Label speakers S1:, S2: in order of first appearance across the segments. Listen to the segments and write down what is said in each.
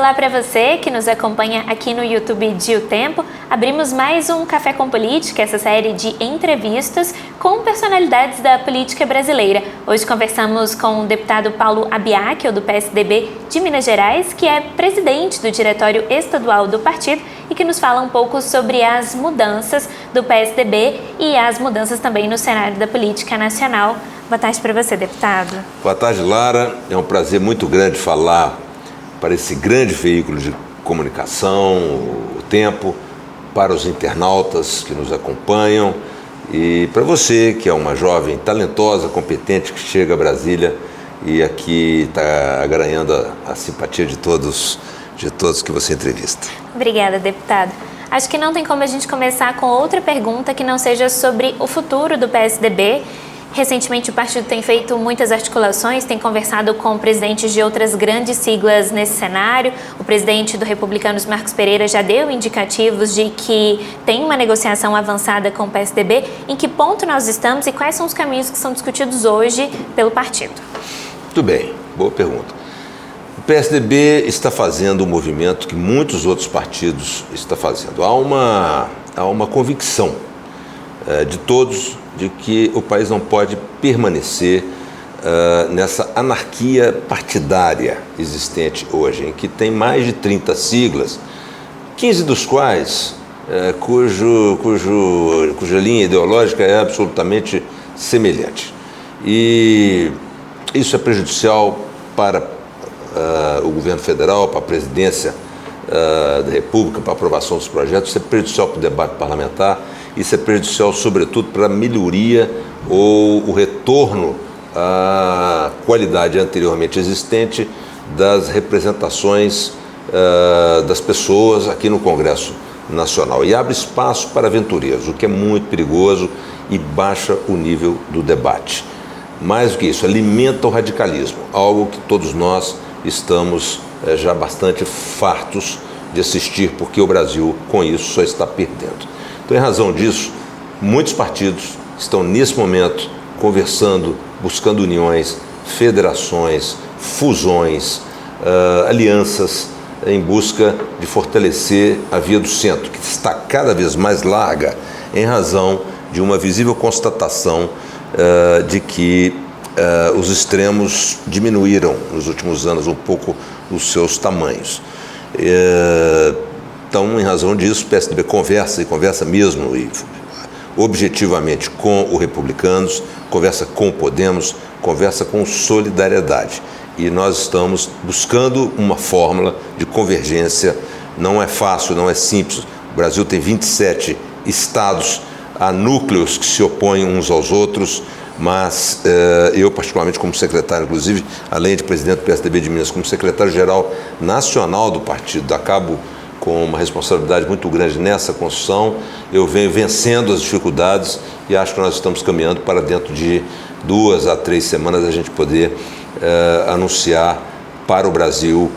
S1: Olá para você que nos acompanha aqui no YouTube de O Tempo. Abrimos mais um Café com Política, essa série de entrevistas com personalidades da política brasileira. Hoje conversamos com o deputado Paulo Abiacchio, do PSDB de Minas Gerais, que é presidente do Diretório Estadual do partido e que nos fala um pouco sobre as mudanças do PSDB e as mudanças também no cenário da política nacional. Boa tarde para você, deputado.
S2: Boa tarde, Lara. É um prazer muito grande falar para esse grande veículo de comunicação, O Tempo, para os internautas que nos acompanham e para você, que é uma jovem talentosa, competente, que chega a Brasília e aqui está ganhando a simpatia de todos que você entrevista.
S1: Obrigada, deputado. Acho que não tem como a gente começar com outra pergunta que não seja sobre o futuro do PSDB. Recentemente o partido tem feito muitas articulações, tem conversado com presidentes de outras grandes siglas nesse cenário. O presidente do Republicanos, Marcos Pereira, já deu indicativos de que tem uma negociação avançada com o PSDB. Em que ponto nós estamos e quais são os caminhos que são discutidos hoje pelo partido?
S2: Muito bem, boa pergunta. O PSDB está fazendo um movimento que muitos outros partidos estão fazendo. Há uma convicção de todos de que o país não pode permanecer nessa anarquia partidária existente hoje, em que tem mais de 30 siglas, 15 dos quais cuja linha ideológica é absolutamente semelhante. E isso é prejudicial para o governo federal, para a presidência da República, para a aprovação dos projetos, isso é prejudicial para o debate parlamentar. Isso é prejudicial, sobretudo, para a melhoria ou o retorno à qualidade anteriormente existente das representações das pessoas aqui no Congresso Nacional. E abre espaço para aventureiros, o que é muito perigoso e baixa o nível do debate. Mais do que isso, alimenta o radicalismo, algo que todos nós estamos já bastante fartos de assistir, porque o Brasil, com isso, só está perdendo. Então, em razão disso, muitos partidos estão, nesse momento, conversando, buscando uniões, federações, fusões, alianças, em busca de fortalecer a via do centro, que está cada vez mais larga em razão de uma visível constatação de que os extremos diminuíram nos últimos anos um pouco os seus tamanhos. Então, em razão disso, o PSDB conversa mesmo e objetivamente com o Republicanos, conversa com o Podemos, conversa com Solidariedade. E nós estamos buscando uma fórmula de convergência. Não é fácil, não é simples. O Brasil tem 27 estados, há núcleos que se opõem uns aos outros, mas eu, particularmente como secretário, inclusive, além de presidente do PSDB de Minas, como secretário-geral nacional do partido, acabo com uma responsabilidade muito grande nessa construção. Eu venho vencendo as dificuldades e acho que nós estamos caminhando para dentro de 2 a 3 semanas a gente poder anunciar para o Brasil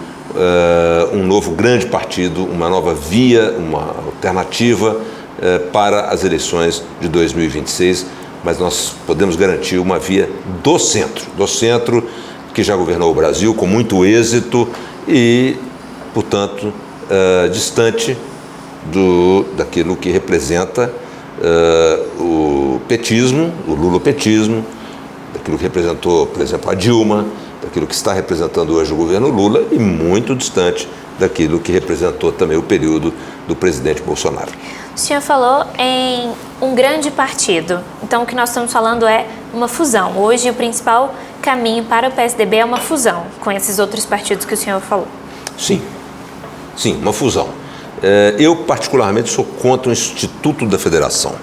S2: um novo grande partido, uma nova via, uma alternativa para as eleições de 2026, mas nós podemos garantir uma via do centro que já governou o Brasil com muito êxito e, portanto, distante daquilo que representa o petismo, o lulopetismo, daquilo que representou, por exemplo, a Dilma, daquilo que está representando hoje o governo Lula e muito distante daquilo que representou também o período do presidente Bolsonaro.
S1: O senhor falou em um grande partido, então o que nós estamos falando é uma fusão. Hoje o principal caminho para o PSDB é uma fusão com esses outros partidos que o senhor falou.
S2: Sim, uma fusão. Eu, particularmente, sou contra o Instituto da Federação.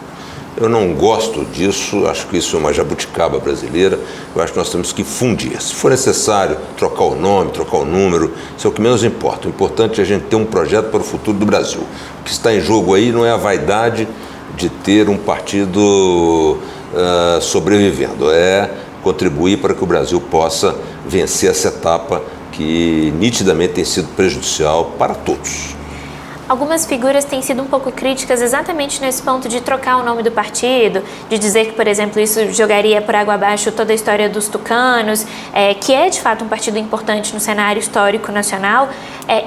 S2: Eu não gosto disso, acho que isso é uma jabuticaba brasileira, eu acho que nós temos que fundir. Se for necessário trocar o nome, trocar o número, isso é o que menos importa. O importante é a gente ter um projeto para o futuro do Brasil. O que está em jogo aí não é a vaidade de ter um partido sobrevivendo, é contribuir para que o Brasil possa vencer essa etapa que nitidamente tem sido prejudicial para todos.
S1: algumas figuras têm sido um pouco críticas exatamente nesse ponto de trocar o nome do partido, de dizer que, por exemplo, isso jogaria por água abaixo toda a história dos tucanos, que é de fato um partido importante no cenário histórico nacional.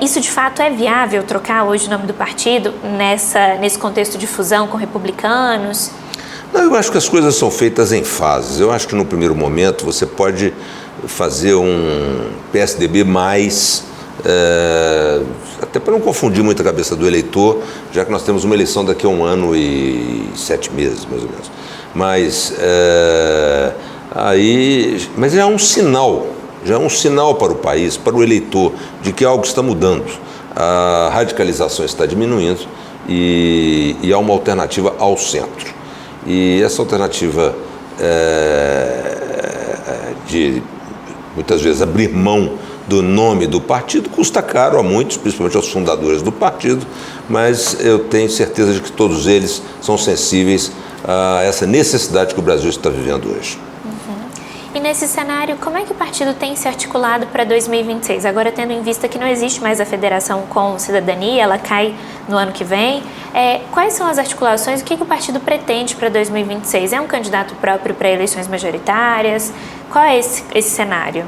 S1: Isso de fato é viável, trocar hoje o nome do partido nesse contexto de fusão com republicanos?
S2: Não, eu acho que as coisas são feitas em fases. Eu acho que no primeiro momento você pode fazer um PSDB mais... até para não confundir muito a cabeça do eleitor, já que nós temos uma eleição daqui a 1 ano e 7 meses, mais ou menos. Mas já é um sinal para o país, para o eleitor, de que algo está mudando. A radicalização está diminuindo e há uma alternativa ao centro. E essa alternativa de, muitas vezes, abrir mão do nome do partido custa caro a muitos, principalmente aos fundadores do partido, mas eu tenho certeza de que todos eles são sensíveis a essa necessidade que o Brasil está vivendo hoje.
S1: E nesse cenário, como é que o partido tem se articulado para 2026? Agora, tendo em vista que não existe mais a federação com Cidadania, ela cai no ano que vem, quais são as articulações? O que o partido pretende para 2026? É um candidato próprio para eleições majoritárias? Qual é esse cenário?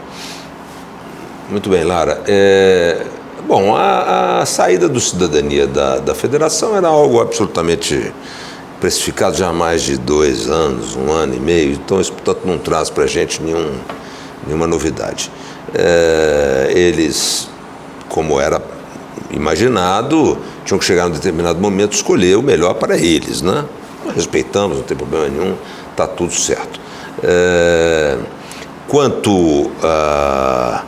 S2: Muito bem, Lara. Bom, a saída do Cidadania da federação era algo absolutamente precificado já há mais de 2 anos, 1 ano e meio, então isso, portanto, não traz para a gente nenhuma novidade. Eles, como era imaginado, tinham que chegar em um determinado momento e escolher o melhor para eles, né? Respeitamos, não tem problema nenhum, está tudo certo. Quanto a...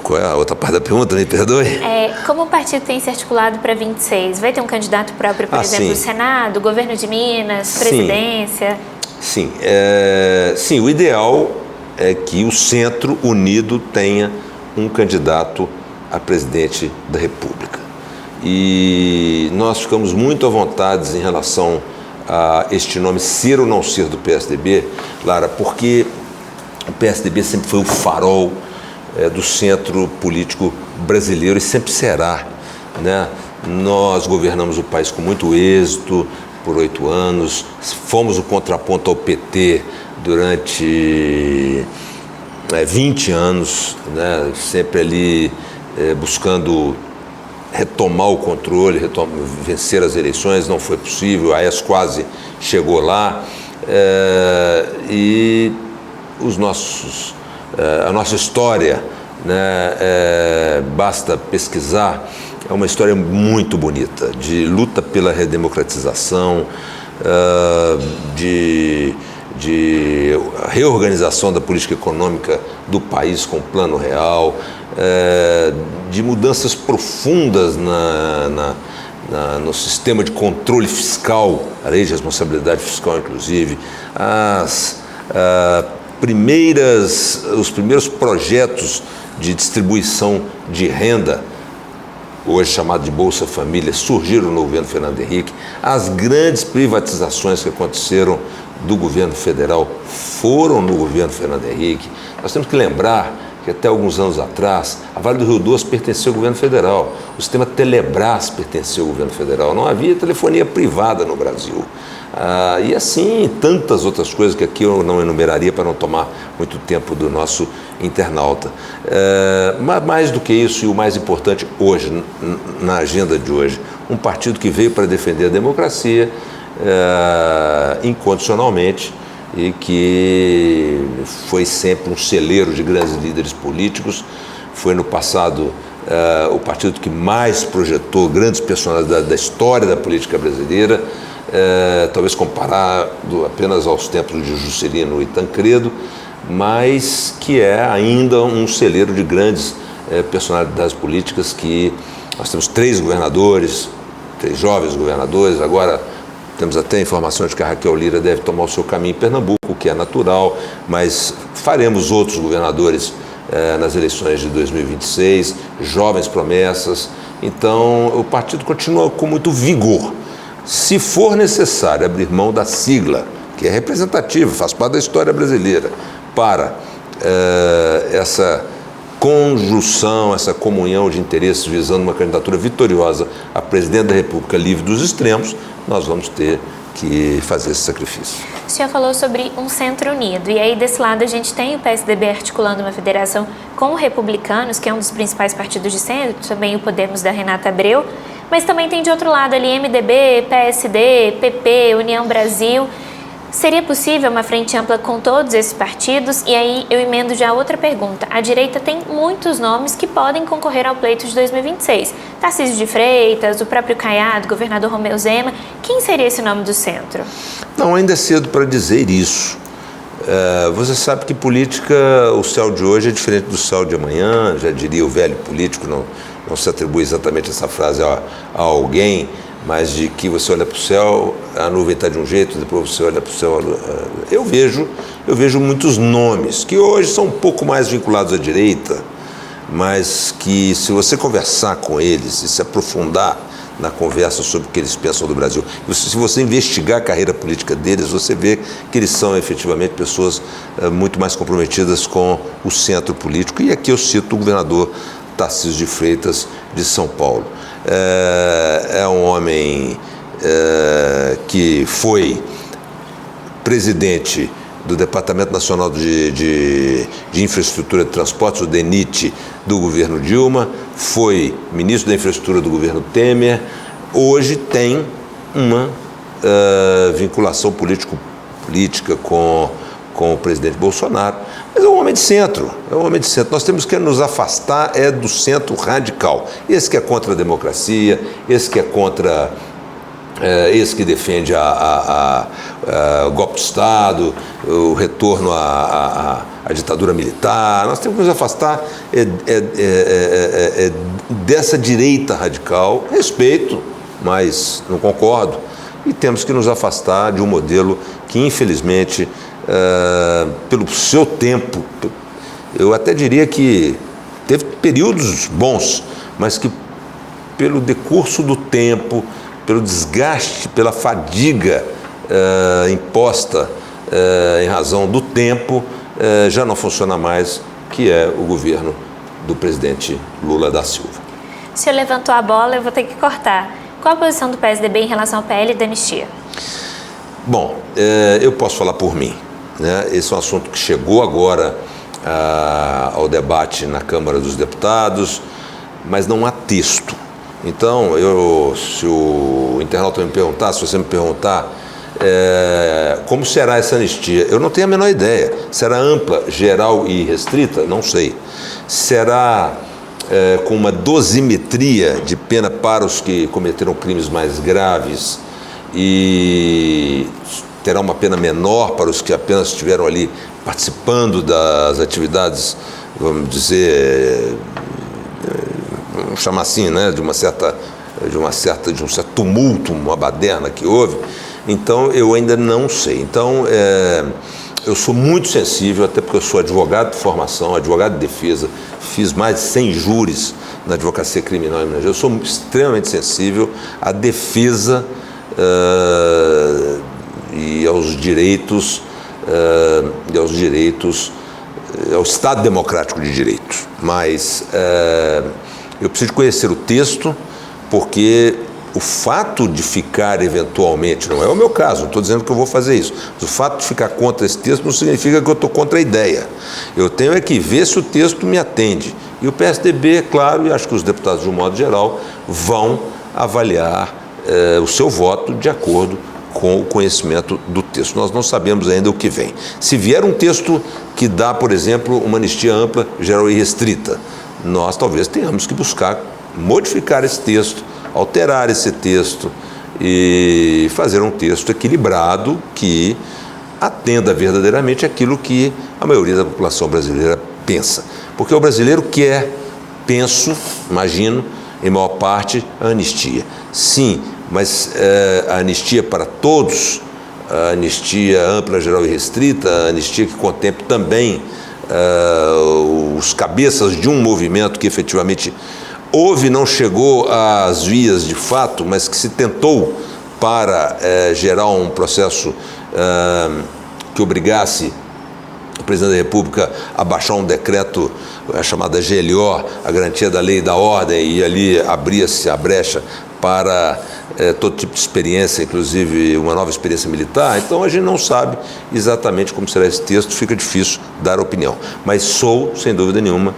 S2: qual é a outra parte da pergunta? Me perdoe.
S1: Como o partido tem se articulado para 26? Vai ter um candidato próprio, por exemplo, no Senado, governo de Minas, presidência?
S2: Sim, o ideal é que o Centro Unido tenha um candidato a presidente da República. E nós ficamos muito à vontade em relação a este nome ser ou não ser do PSDB, Lara, porque o PSDB sempre foi o farol do centro político brasileiro e sempre será, né? Nós governamos o país com muito êxito por 8 anos, fomos o contraponto ao PT durante 20 anos, né? Sempre ali buscando retomar o controle, vencer as eleições. Não foi possível, a Aécio quase chegou lá, e a nossa história, né, basta pesquisar, é uma história muito bonita, de luta pela redemocratização, de reorganização da política econômica do país com plano real, de mudanças profundas no sistema de controle fiscal, a lei de responsabilidade fiscal, inclusive, os primeiros projetos de distribuição de renda, hoje chamado de Bolsa Família, surgiram no governo Fernando Henrique. As grandes privatizações que aconteceram do governo federal foram no governo Fernando Henrique. Nós temos que lembrar que até alguns anos atrás, a Vale do Rio Doce pertencia ao governo federal, o sistema Telebrás pertencia ao governo federal, não havia telefonia privada no Brasil. E assim, tantas outras coisas que aqui eu não enumeraria para não tomar muito tempo do nosso internauta. Mas mais do que isso, e o mais importante hoje, na agenda de hoje, um partido que veio para defender a democracia incondicionalmente e que foi sempre um celeiro de grandes líderes políticos. Foi no passado o partido que mais projetou grandes personalidades da história da política brasileira, talvez comparado apenas aos tempos de Juscelino e Tancredo, mas que é ainda um celeiro de grandes personalidades políticas. Que nós temos 3 governadores, 3 jovens governadores. Agora temos até informações de que a Raquel Lira deve tomar o seu caminho em Pernambuco, o que é natural, mas faremos outros governadores nas eleições de 2026, jovens promessas. Então o partido continua com muito vigor. Se for necessário abrir mão da sigla, que é representativa, faz parte da história brasileira, para essa conjunção, essa comunhão de interesses visando uma candidatura vitoriosa a presidente da República livre dos extremos, nós vamos ter que fazer esse sacrifício.
S1: O senhor falou sobre um centro unido, e aí desse lado a gente tem o PSDB articulando uma federação com o Republicanos, que é um dos principais partidos de centro, também o Podemos da Renata Abreu, mas também tem de outro lado ali MDB, PSD, PP, União Brasil. Seria possível uma frente ampla com todos esses partidos? E aí eu emendo já outra pergunta. A direita tem muitos nomes que podem concorrer ao pleito de 2026. Tarcísio de Freitas, o próprio Caiado, o governador Romeu Zema. Quem seria esse nome do centro?
S2: Não, ainda é cedo para dizer isso. Você sabe que política, o céu de hoje é diferente do céu de amanhã, já diria o velho político, não se atribui exatamente essa frase a alguém, mas de que você olha para o céu, a nuvem está de um jeito, depois você olha para o céu. Eu vejo muitos nomes que hoje são um pouco mais vinculados à direita, mas que se você conversar com eles e se aprofundar na conversa sobre o que eles pensam do Brasil, se você investigar a carreira política deles, você vê que eles são efetivamente pessoas muito mais comprometidas com o centro político. E aqui eu cito o governador Tarcísio de Freitas de São Paulo. É um homem que foi presidente do Departamento Nacional de Infraestrutura de Transportes, o DENIT, do governo Dilma, foi ministro da Infraestrutura do governo Temer, hoje tem uma vinculação política com o presidente Bolsonaro, mas é um homem de centro, Nós temos que nos afastar do centro radical, esse que é contra a democracia, esse que é contra, esse que defende o golpe de Estado, o retorno à ditadura militar. Nós temos que nos afastar dessa direita radical, respeito, mas não concordo, e temos que nos afastar de um modelo que, infelizmente, pelo seu tempo, eu até diria que teve períodos bons, mas que pelo decurso do tempo, pelo desgaste, pela fadiga imposta em razão do tempo, já não funciona mais, que é o governo do presidente Lula da Silva.
S1: O senhor levantou a bola, eu vou ter que cortar. Qual a posição do PSDB em relação ao PL da anistia?
S2: Bom, eu posso falar por mim, né? Esse é um assunto que chegou agora ao debate na Câmara dos Deputados, mas não há texto. Então, se o internauta me perguntar, se você me perguntar como será essa anistia, eu não tenho a menor ideia. Será ampla, geral e restrita? Não sei. Será com uma dosimetria de pena para os que cometeram crimes mais graves e terá uma pena menor para os que apenas estiveram ali participando das atividades, vamos dizer, vamos chamar assim, né, de um certo tumulto, uma baderna que houve. Então, eu ainda não sei. Então, eu sou muito sensível, até porque eu sou advogado de formação, advogado de defesa, fiz mais de 100 júris na advocacia criminal em Minas Gerais. Eu sou extremamente sensível à defesa e aos direitos, ao Estado democrático de direitos. Mas eu preciso conhecer o texto, porque o fato de ficar eventualmente, não é o meu caso, não estou dizendo que eu vou fazer isso, mas o fato de ficar contra esse texto não significa que eu estou contra a ideia. Eu tenho que ver se o texto me atende. E o PSDB, é claro, e acho que os deputados de um modo geral, vão avaliar o seu voto de acordo com o conhecimento do texto. Nós não sabemos ainda o que vem. Se vier um texto que dá, por exemplo, uma anistia ampla, geral e restrita, nós talvez tenhamos que buscar modificar esse texto, alterar esse texto e fazer um texto equilibrado que atenda verdadeiramente aquilo que a maioria da população brasileira pensa. Porque o brasileiro quer, imagino, em maior parte, a anistia. Sim, mas a anistia para todos, a anistia ampla, geral e restrita, a anistia que contemple também os cabeças de um movimento que efetivamente houve, não chegou às vias de fato, mas que se tentou para gerar um processo que obrigasse o presidente da República abaixar um decreto, a chamada GLO, a garantia da lei e da ordem, e ali abria-se a brecha para todo tipo de experiência, inclusive uma nova experiência militar. Então a gente não sabe exatamente como será esse texto, fica difícil dar opinião. Mas sou, sem dúvida nenhuma,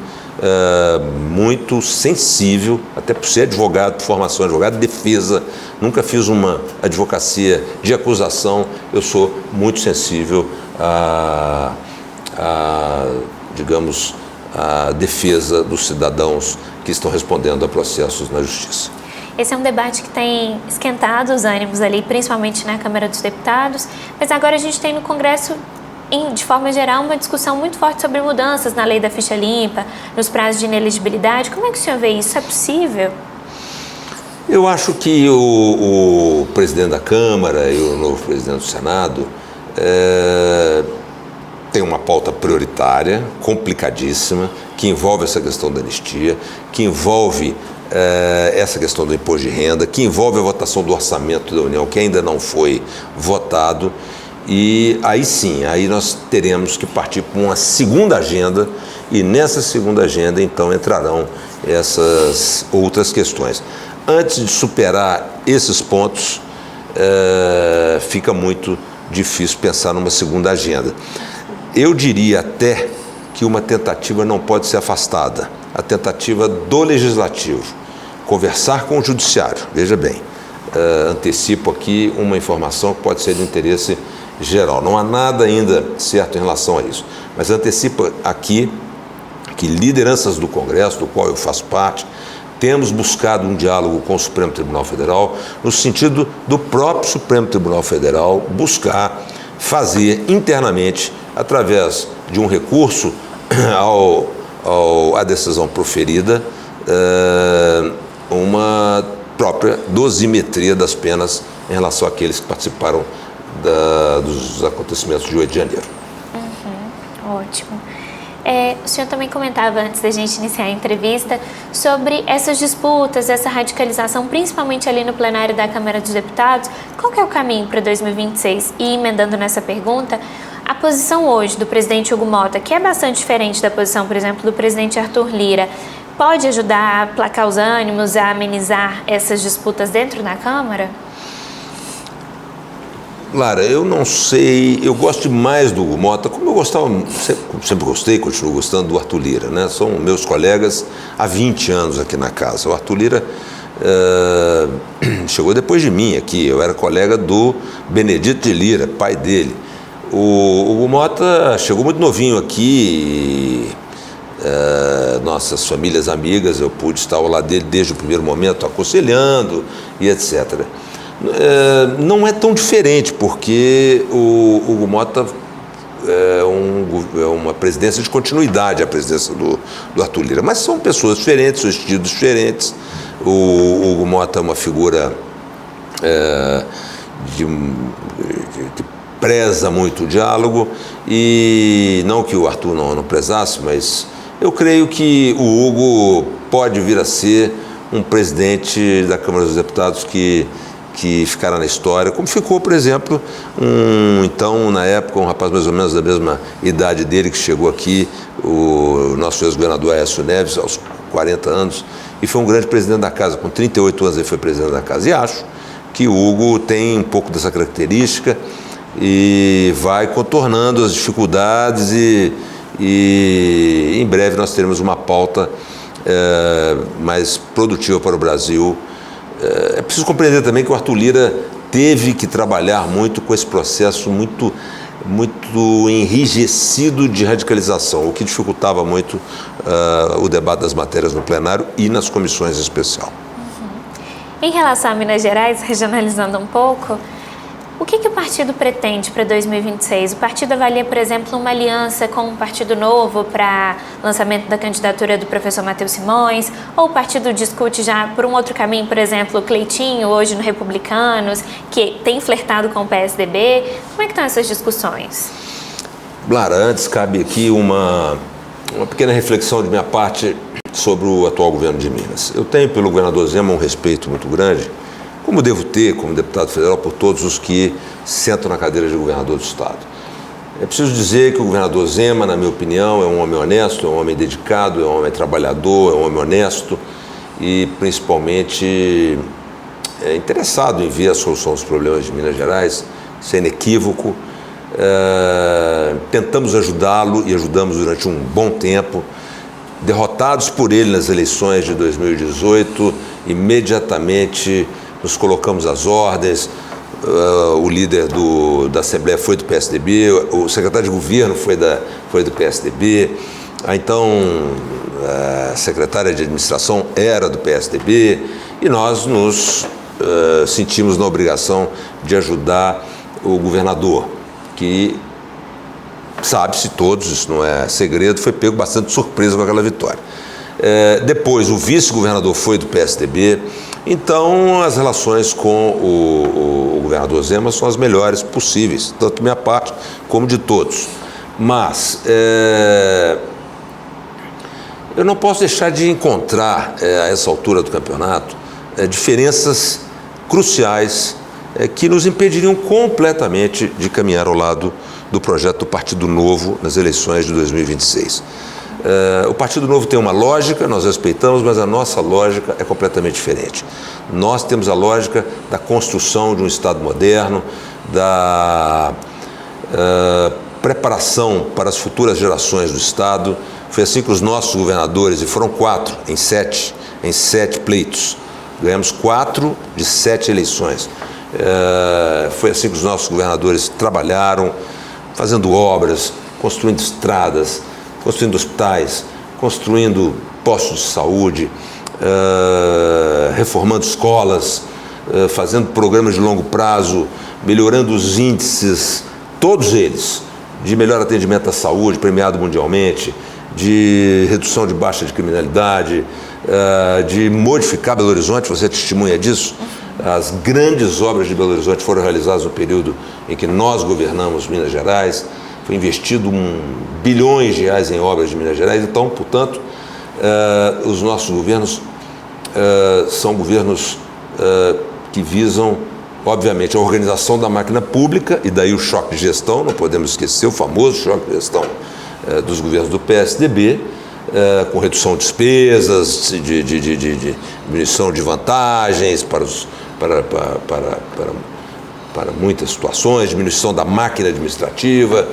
S2: muito sensível, até por ser advogado, por formação advogado, defesa, nunca fiz uma advocacia de acusação, eu sou muito sensível digamos, a defesa dos cidadãos que estão respondendo a processos na Justiça.
S1: Esse é um debate que tem esquentado os ânimos ali, principalmente na Câmara dos Deputados, mas agora a gente tem no Congresso, de forma geral, uma discussão muito forte sobre mudanças na lei da ficha limpa, nos prazos de inelegibilidade. Como é que o senhor vê isso? É possível?
S2: Eu acho que o presidente da Câmara e o novo presidente do Senado tem uma pauta prioritária, complicadíssima, que envolve essa questão da anistia, que envolve essa questão do imposto de renda, que envolve a votação do orçamento da União, que ainda não foi votado. E aí sim, aí nós teremos que partir para uma segunda agenda, e nessa segunda agenda, então, entrarão essas outras questões. Antes de superar esses pontos, fica muito difícil pensar numa segunda agenda. Eu diria até que uma tentativa não pode ser afastada, a tentativa do Legislativo, conversar com o Judiciário. Veja bem, antecipo aqui uma informação que pode ser de interesse geral. Não há nada ainda certo em relação a isso, mas antecipo aqui que lideranças do Congresso, do qual eu faço parte, temos buscado um diálogo com o Supremo Tribunal Federal, no sentido do próprio Supremo Tribunal Federal buscar fazer internamente, através de um recurso à decisão proferida, uma própria dosimetria das penas em relação àqueles que participaram dos acontecimentos de 8 de janeiro.
S1: Ótimo. O senhor também comentava, antes da gente iniciar a entrevista, sobre essas disputas, essa radicalização, principalmente ali no plenário da Câmara dos Deputados. Qual que é o caminho para 2026? E emendando nessa pergunta, a posição hoje do presidente Hugo Mota, que é bastante diferente da posição, por exemplo, do presidente Arthur Lira, pode ajudar a aplacar os ânimos, a amenizar essas disputas dentro da Câmara?
S2: Lara, eu não sei, eu gosto demais do Hugo Mota, como eu gostava, sempre gostei, continuo gostando do Arthur Lira, né? São meus colegas há 20 anos aqui na casa. O Arthur Lira chegou depois de mim aqui, eu era colega do Benedito de Lira, pai dele. O Hugo Mota chegou muito novinho aqui, nossas famílias amigas, eu pude estar ao lado dele desde o primeiro momento, aconselhando e etc. Não é tão diferente, porque o Hugo Mota é uma presidência de continuidade, a presidência do Arthur Lira, mas são pessoas diferentes, são estilos diferentes. O Hugo Mota é uma figura que preza muito o diálogo, e não que o Arthur não prezasse, mas eu creio que o Hugo pode vir a ser um presidente da Câmara dos Deputados que ficará na história, como ficou, por exemplo, então, na época, um rapaz mais ou menos da mesma idade dele, que chegou aqui, o nosso ex-governador Aécio Neves, aos 40 anos, e foi um grande presidente da casa. Com 38 anos ele foi presidente da casa. E acho que o Hugo tem um pouco dessa característica e vai contornando as dificuldades, e em breve nós teremos uma pauta mais produtiva para o Brasil. É preciso compreender também que o Arthur Lira teve que trabalhar muito com esse processo muito enrijecido de radicalização, o que dificultava muito o debate das matérias no plenário e nas comissões em especial.
S1: Em relação a Minas Gerais, regionalizando um pouco, o que o partido pretende para 2026? O partido avalia, por exemplo, uma aliança com um partido novo para lançamento da candidatura do professor Matheus Simões? Ou o partido discute já por um outro caminho, por exemplo, o Cleitinho, hoje no Republicanos, que tem flertado com o PSDB? Como é que estão essas discussões?
S2: Lara, antes cabe aqui uma pequena reflexão de minha parte sobre o atual governo de Minas. Eu tenho pelo governador Zema um respeito muito grande, como devo ter, como deputado federal, por todos os que sentam na cadeira de governador do Estado. É preciso dizer que o governador Zema, na minha opinião, é um homem honesto, é um homem dedicado, é um homem trabalhador, é um homem honesto e, principalmente, é interessado em ver a solução dos problemas de Minas Gerais, isso é inequívoco. Tentamos ajudá-lo e ajudamos durante um bom tempo. Derrotados por ele nas eleições de 2018, imediatamente nos colocamos às ordens. O líder da Assembleia foi do PSDB, o secretário de governo foi do PSDB, a secretária de administração era do PSDB e nós nos sentimos na obrigação de ajudar o governador, que, sabe-se todos, isso não é segredo, foi pego bastante surpresa com aquela vitória. Depois, o vice-governador foi do PSDB, então as relações com o governador Zema são as melhores possíveis, tanto da minha parte como de todos. Mas eu não posso deixar de encontrar, a essa altura do campeonato, diferenças cruciais que nos impediriam completamente de caminhar ao lado do projeto do Partido Novo nas eleições de 2026. O Partido Novo tem uma lógica, nós respeitamos, mas a nossa lógica é completamente diferente. Nós temos a lógica da construção de um Estado moderno, da preparação para as futuras gerações do Estado. Foi assim que os nossos governadores, e foram 4 em 7 pleitos, ganhamos 4 de 7 eleições. Foi assim que os nossos governadores trabalharam, fazendo obras, construindo estradas, construindo hospitais, construindo postos de saúde, reformando escolas, fazendo programas de longo prazo, melhorando os índices, todos eles, de melhor atendimento à saúde, premiado mundialmente, de redução de baixa de criminalidade, de modificar Belo Horizonte, você é testemunha disso. As grandes obras de Belo Horizonte foram realizadas no período em que nós governamos Minas Gerais. Foi investido bilhões de reais em obras de Minas Gerais. Então, portanto, os nossos governos são governos que visam, obviamente, a organização da máquina pública, e daí o choque de gestão, não podemos esquecer o famoso choque de gestão dos governos do PSDB, com redução de despesas, de diminuição de vantagens para muitas situações, diminuição da máquina administrativa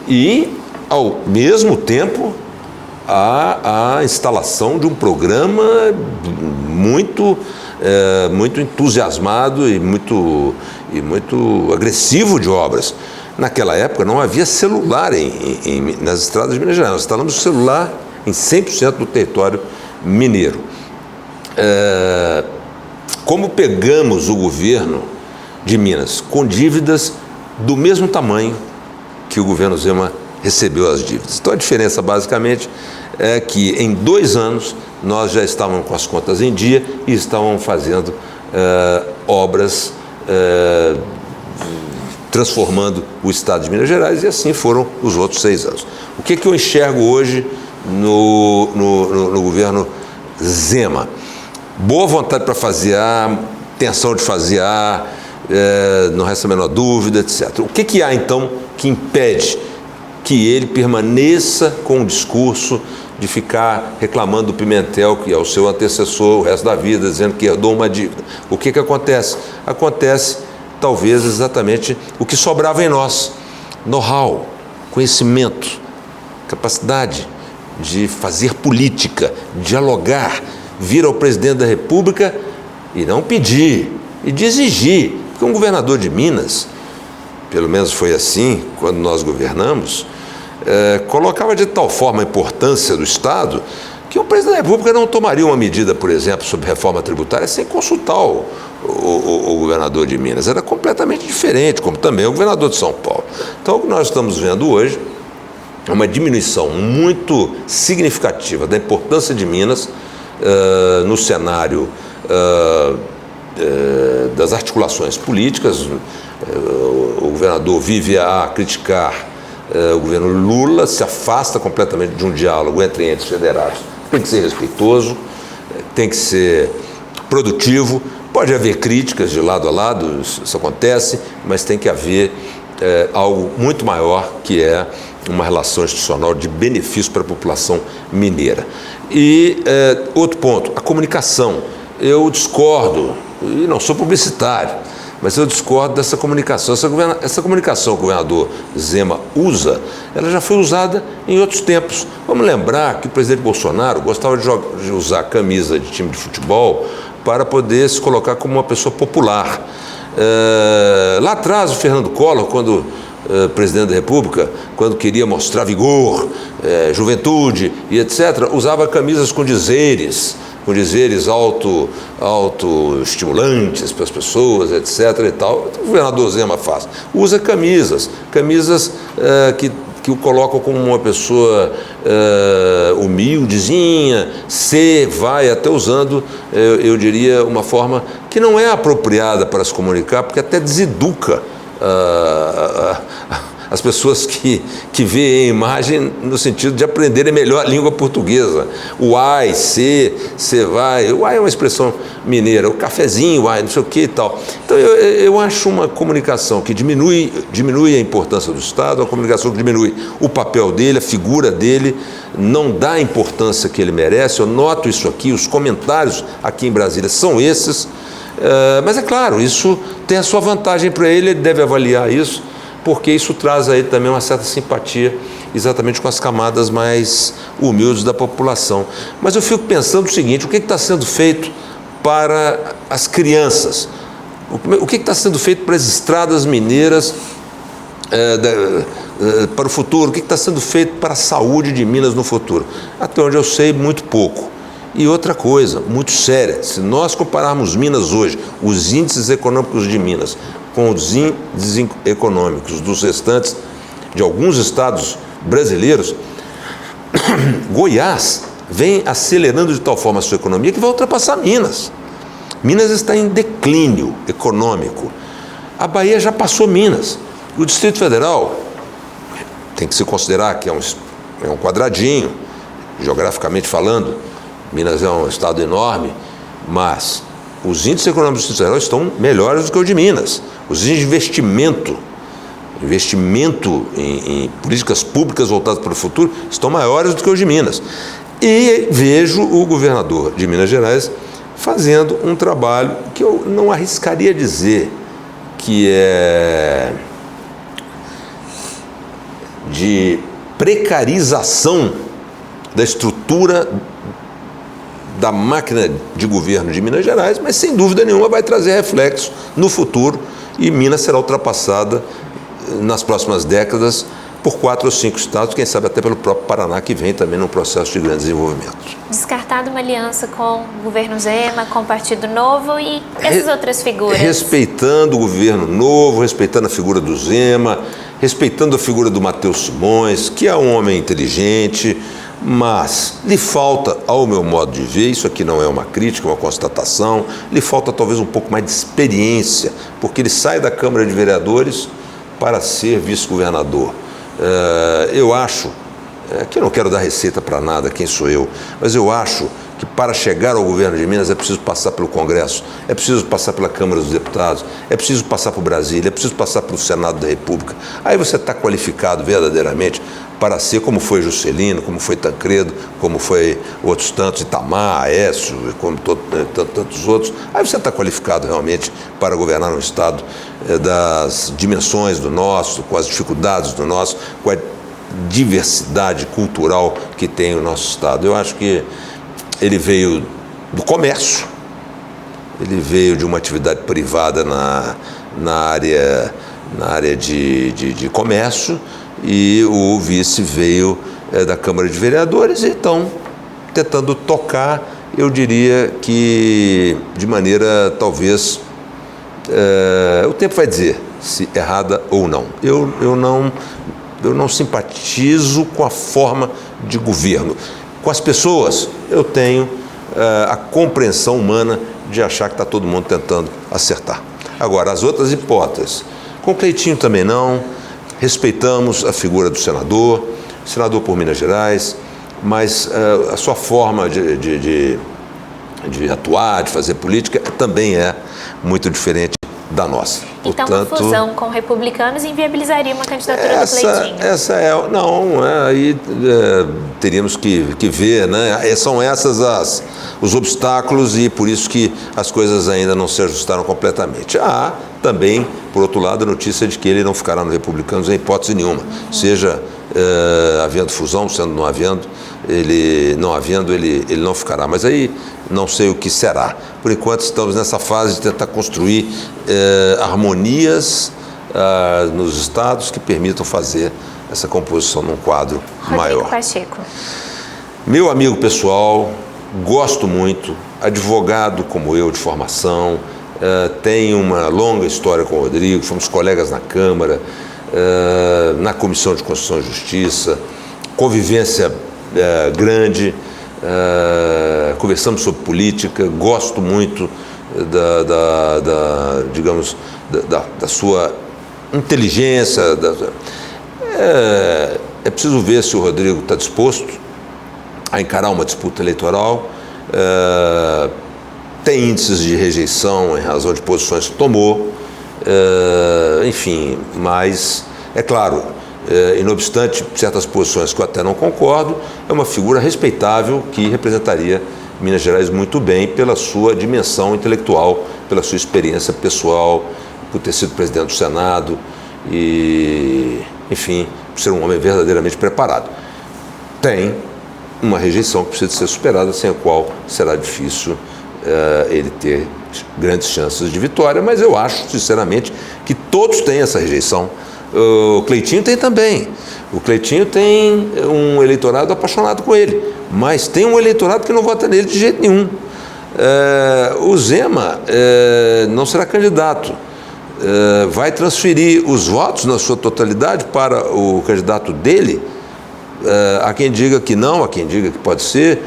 S2: e, ao mesmo tempo, a instalação de um programa muito entusiasmado e muito agressivo de obras. Naquela época não havia celular nas estradas de Minas Gerais. Nós instalamos o celular em 100% do território mineiro. Como pegamos o governo de Minas com dívidas do mesmo tamanho que o governo Zema recebeu as dívidas. Então a diferença basicamente é que em 2 anos nós já estávamos com as contas em dia e estávamos fazendo obras transformando o estado de Minas Gerais, e assim foram os outros 6 anos. O que eu enxergo hoje no governo Zema? Boa vontade para fasear, intenção de fasear, não resta a menor dúvida, etc. O que há, então, que impede que ele permaneça com o discurso de ficar reclamando do Pimentel, que é o seu antecessor, o resto da vida, dizendo que herdou uma dívida? O que acontece? Acontece, talvez, exatamente o que sobrava em nós: know-how, conhecimento, capacidade de fazer política, dialogar, vir ao presidente da República e não pedir, e de exigir. Porque um governador de Minas, pelo menos foi assim quando nós governamos, colocava de tal forma a importância do Estado que o presidente da República não tomaria uma medida, por exemplo, sobre reforma tributária sem consultar o governador de Minas. Era completamente diferente, como também o governador de São Paulo. Então, o que nós estamos vendo hoje é uma diminuição muito significativa da importância de Minas no cenário das articulações políticas. O governador vive a criticar o governo Lula, se afasta completamente de um diálogo entre entes federados. Tem que ser respeitoso, tem que ser produtivo. Pode haver críticas de lado a lado, isso acontece, mas tem que haver algo muito maior, que é uma relação institucional de benefício para a população mineira. E outro ponto, a comunicação. Eu discordo, e não sou publicitário, mas eu discordo dessa comunicação. Essa comunicação que o governador Zema usa, ela já foi usada em outros tempos. Vamos lembrar que o presidente Bolsonaro gostava de usar camisa de time de futebol para poder se colocar como uma pessoa popular. Lá atrás, o Fernando Collor, quando presidente da República, quando queria mostrar vigor, juventude e etc., usava camisas com dizeres autoestimulantes para as pessoas, etc. e tal. O governador Zema faz. Usa camisas que o colocam como uma pessoa humildezinha, vai até usando, eu diria, uma forma que não é apropriada para se comunicar, porque até deseduca as pessoas que veem a imagem no sentido de aprenderem melhor a língua portuguesa. O ai, cê vai, o ai é uma expressão mineira, o cafezinho, o ai, não sei o que e tal. Então eu acho uma comunicação que diminui a importância do Estado, uma comunicação que diminui o papel dele, a figura dele, não dá a importância que ele merece. Eu noto isso aqui, os comentários aqui em Brasília são esses, mas é claro, isso tem a sua vantagem para ele deve avaliar isso, porque isso traz a ele também uma certa simpatia exatamente com as camadas mais humildes da população. Mas eu fico pensando o seguinte, o que está sendo feito para as crianças? O que está sendo feito para as estradas mineiras para o futuro? O que está sendo feito para a saúde de Minas no futuro? Até onde eu sei, muito pouco. E outra coisa, muito séria, se nós compararmos Minas hoje, os índices econômicos de Minas, com os índices econômicos dos restantes de alguns estados brasileiros, Goiás vem acelerando de tal forma a sua economia que vai ultrapassar Minas. Minas está em declínio econômico. A Bahia já passou Minas. O Distrito Federal tem que se considerar que é um quadradinho, geograficamente falando. Minas é um estado enorme, mas os índices econômicos do Distrito Federal estão melhores do que o de Minas. Os índices de investimento em políticas públicas voltadas para o futuro estão maiores do que os de Minas. E vejo o governador de Minas Gerais fazendo um trabalho que eu não arriscaria dizer que é de precarização da estrutura da máquina de governo de Minas Gerais, mas sem dúvida nenhuma vai trazer reflexos no futuro e Minas será ultrapassada nas próximas décadas por 4 ou 5 estados, quem sabe até pelo próprio Paraná, que vem também num processo de grande desenvolvimento.
S1: Descartado uma aliança com o governo Zema, com o Partido Novo e essas outras figuras?
S2: Respeitando o governo novo, respeitando a figura do Zema, respeitando a figura do Matheus Simões, que é um homem inteligente, mas lhe falta, ao meu modo de ver, isso aqui não é uma crítica, é uma constatação, lhe falta talvez um pouco mais de experiência, porque ele sai da Câmara de Vereadores para ser vice-governador. Eu acho, que eu não quero dar receita para nada, quem sou eu, mas eu acho que para chegar ao governo de Minas é preciso passar pelo Congresso, é preciso passar pela Câmara dos Deputados, é preciso passar por Brasília, é preciso passar pelo Senado da República. Aí você está qualificado verdadeiramente para ser como foi Juscelino, como foi Tancredo, como foi outros tantos, Itamar, Aécio, como tantos outros. Aí você está qualificado realmente para governar um estado das dimensões do nosso, com as dificuldades do nosso, com a diversidade cultural que tem o nosso estado. Eu acho que ele veio do comércio, ele veio de uma atividade privada na área de comércio, e o vice veio da Câmara de Vereadores, e estão tentando tocar, eu diria que de maneira talvez, o tempo vai dizer se errada ou não. Eu não simpatizo com a forma de governo. Com as pessoas, eu tenho a compreensão humana de achar que está todo mundo tentando acertar. Agora, as outras hipóteses, com Cleitinho também não, respeitamos a figura do senador por Minas Gerais, mas a sua forma de atuar, de fazer política, também é muito diferente da nossa.
S1: Então,
S2: portanto,
S1: uma fusão com republicanos inviabilizaria uma candidatura do Cleitinho?
S2: Aí teríamos que ver, né? São esses os obstáculos e por isso que as coisas ainda não se ajustaram completamente. Há também, por outro lado, a notícia de que ele não ficará no Republicanos em hipótese nenhuma, seja havendo fusão, sendo não havendo, ele não ficará. Mas aí não sei o que será. Por enquanto estamos nessa fase de tentar construir harmonias nos estados que permitam fazer essa composição num quadro maior.
S1: Rodrigo Pacheco.
S2: Meu amigo pessoal, gosto muito, advogado como eu de formação, tenho uma longa história com o Rodrigo, fomos colegas na Câmara, na Comissão de Constituição e Justiça, convivência grande, conversamos sobre política, gosto muito da sua inteligência. É preciso ver se o Rodrigo está disposto a encarar uma disputa eleitoral. Tem índices de rejeição em razão de posições que tomou, enfim, mas é claro, e não obstante certas posições que eu até não concordo, é uma figura respeitável que representaria Minas Gerais muito bem pela sua dimensão intelectual, pela sua experiência pessoal, por ter sido presidente do Senado e, enfim, por ser um homem verdadeiramente preparado. Tem uma rejeição que precisa ser superada, sem a qual será difícil ele ter grandes chances de vitória, mas eu acho, sinceramente, que todos têm essa rejeição. O Cleitinho tem também. O Cleitinho tem um eleitorado apaixonado com ele, mas tem um eleitorado que não vota nele de jeito nenhum. O Zema não será candidato. Vai transferir os votos na sua totalidade para o candidato dele. Há quem diga que não, há quem diga que pode ser.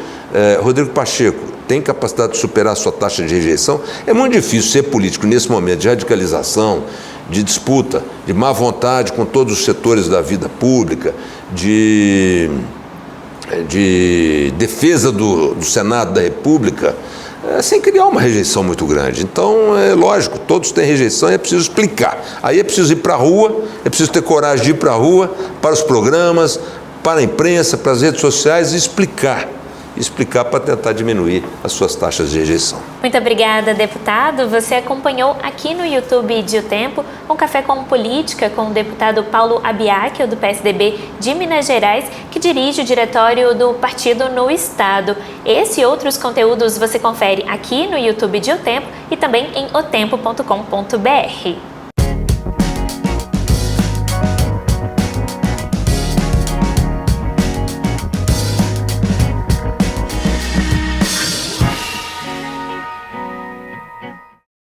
S2: Rodrigo Pacheco tem capacidade de superar a sua taxa de rejeição? É muito difícil ser político nesse momento de radicalização, de disputa, de má vontade com todos os setores da vida pública, de defesa do Senado da República, sem criar uma rejeição muito grande. Então, é lógico, todos têm rejeição e é preciso explicar. Aí é preciso ir para a rua, é preciso ter coragem de ir para a rua, para os programas, para a imprensa, para as redes sociais e explicar para tentar diminuir as suas taxas de rejeição.
S1: Muito obrigada, deputado. Você acompanhou aqui no YouTube de O Tempo um Café com Política com o deputado Paulo Abiacchio, do PSDB de Minas Gerais, que dirige o diretório do partido no estado. Esse e outros conteúdos você confere aqui no YouTube de O Tempo e também em otempo.com.br.